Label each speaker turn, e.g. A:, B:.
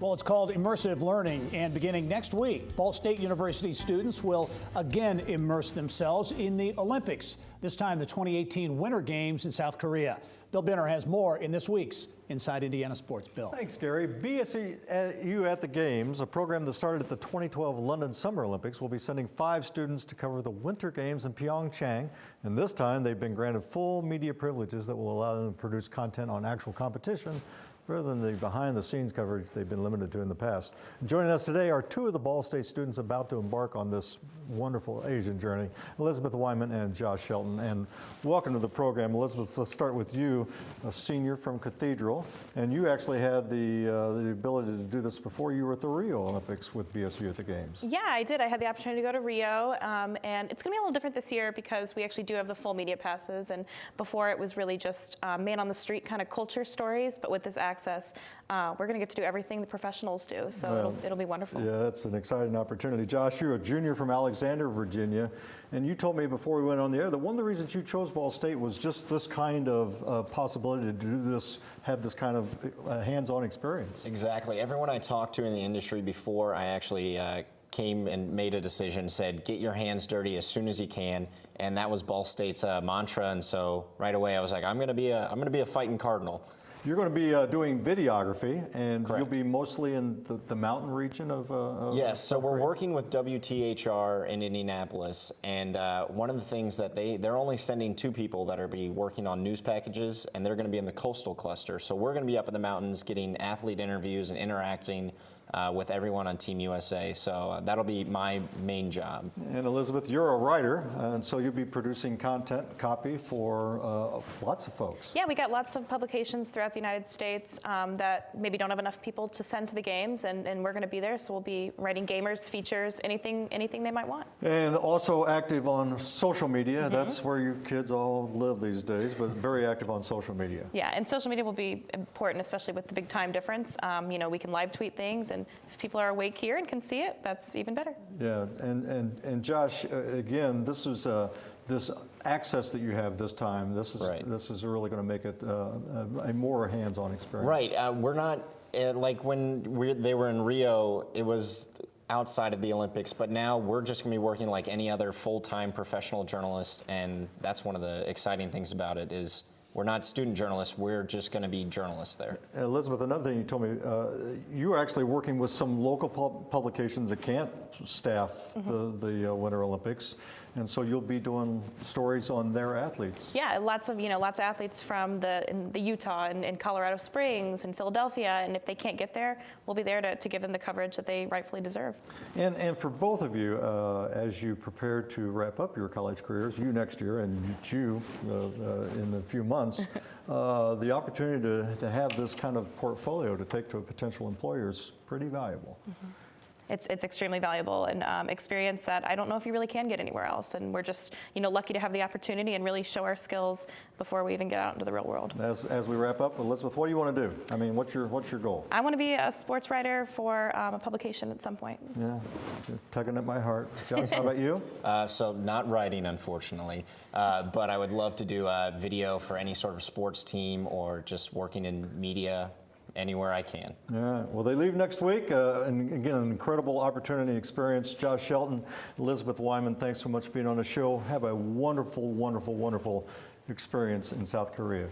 A: Well, it's called immersive learning, and beginning next week, Ball State University students will again immerse themselves in the Olympics, this time the 2018 Winter Games in South Korea. Bill Binner has more in this week's Inside Indiana Sports. Bill.
B: Thanks, Gary. BSU at the Games, a program that started at the 2012 London Summer Olympics, will be sending 5 students to cover the Winter Games in Pyeongchang. And this time, they've been granted full media privileges that will allow them to produce content on actual competition, rather than the behind-the-scenes coverage they've been limited to in the past. Joining us today are 2 of the Ball State students about to embark on this wonderful Asian journey, Elizabeth Wyman and Josh Shelton. And welcome to the program. Elizabeth, let's start with you, a senior from Cathedral, and you actually had the ability to do this before you were at the Rio Olympics with BSU at the Games.
C: Yeah, I did. I had the opportunity to go to Rio, and it's going to be a little different this year because we actually do have the full media passes, and before it was really just man on the street kind of culture stories, but with this access, we're going to get to do everything the professionals do, so it'll be wonderful.
B: Yeah, it's an exciting opportunity. Josh, you're a junior from Alexander, Virginia, and you told me before we went on the air that one of the reasons you chose Ball State was just this kind of possibility to do this, have this kind of hands-on experience.
D: Exactly. Everyone I talked to in the industry before I actually came and made a decision, said get your hands dirty as soon as you can, and that was Ball State's mantra. And so right away I was like, I'm going to be a fighting Cardinal.
B: You're going to be doing videography, and
D: Correct.
B: You'll be mostly in the mountain region of
D: yes, so we're working with WTHR in Indianapolis, and one of the things that they're only sending 2 people that are be working on news packages, and they're going to be in the coastal cluster. So we're going to be up in the mountains getting athlete interviews and interacting with everyone on Team USA. So that'll be my main job.
B: And Elizabeth, you're a writer, and so you'll be producing content, copy for lots of folks.
C: Yeah, we got lots of publications throughout the United States that maybe don't have enough people to send to the games, and we're going to be there, so we'll be writing gamers, features, anything they might want.
B: And also active on social media. That's where you kids all live these days, but very active on social media.
C: Yeah, and social media will be important, especially with the big time difference. You know, we can live tweet things, and if people are awake here and can see it, that's even better.
B: Yeah, and Josh, again, this is this access that you have this time. This is
D: Right.
B: This is really going to make it a more hands-on experience.
D: Right. We're not like when they were in Rio. It was outside of the Olympics, but now we're just going to be working like any other full-time professional journalist, and that's one of the exciting things about it is we're not student journalists, we're just going to be journalists there.
B: Elizabeth, another thing you told me, you are actually working with some local publications that can't staff the Winter Olympics, and so you'll be doing stories on their athletes.
C: Yeah, lots of athletes from the Utah and Colorado Springs and Philadelphia, and if they can't get there, we'll be there to give them the coverage that they rightfully deserve.
B: And for both of you, as you prepare to wrap up your college careers, you next year and you in a few months, the opportunity to have this kind of portfolio to take to a potential employer is pretty valuable.
C: It's extremely valuable and experience that I don't know if you really can get anywhere else. And we're just lucky to have the opportunity and really show our skills before we even get out into the real world.
B: As we wrap up, Elizabeth, what do you want to do? I mean, what's your goal?
C: I want to be a sports writer for a publication at some point.
B: Yeah, you're tugging at my heart. Josh, how about you?
D: So not writing, unfortunately, but I would love to do a video for any sort of sports team or just working in media anywhere I can.
B: Yeah, well, they leave next week. And again, an incredible opportunity and experience. Josh Shelton, Elizabeth Wyman, thanks so much for being on the show. Have a wonderful, wonderful, wonderful experience in South Korea.